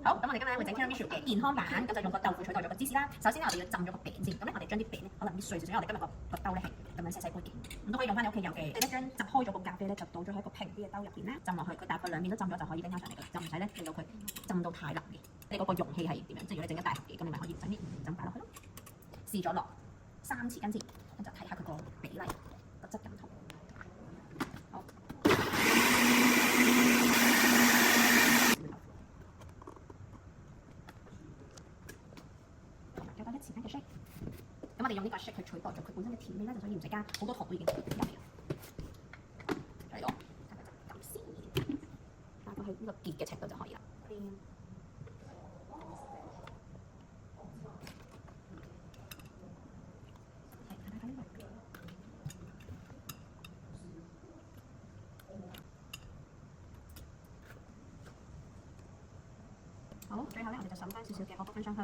好，咁我哋今日會整 tiramisu 嘅健康版，咁就用個豆腐取代咗個芝士啦。首先咧，我哋要浸咗個餅先，咁咧我哋將啲餅咧可能搣碎少少，因為我哋今日個兜咧係咁樣細細杯嘅，咁都可以用翻你屋企有嘅。即係將浸開咗個咖啡咧，就倒咗喺個平啲嘅兜入邊咧，浸落去，佢大概兩面都浸咗就可以拎翻上嚟㗎，就唔使咧令到佢浸到太腍嘅。你嗰個容器係點樣？即係如果你整一大盒嘅，咁你咪可以整啲浸擺落去咯。試咗落3匙羹先，咁就睇下佢個比例個質感同。好。再加1匙羹嘅 shake， 咁我哋用呢個 shake 去取代咗佢本身嘅甜味啦，就所以唔使加好多糖都已經入嚟啦。嚟咯，加就咁先，大概係呢個結嘅程度就可以啦。好，最後咧我哋就滲翻少少嘅可可粉上去。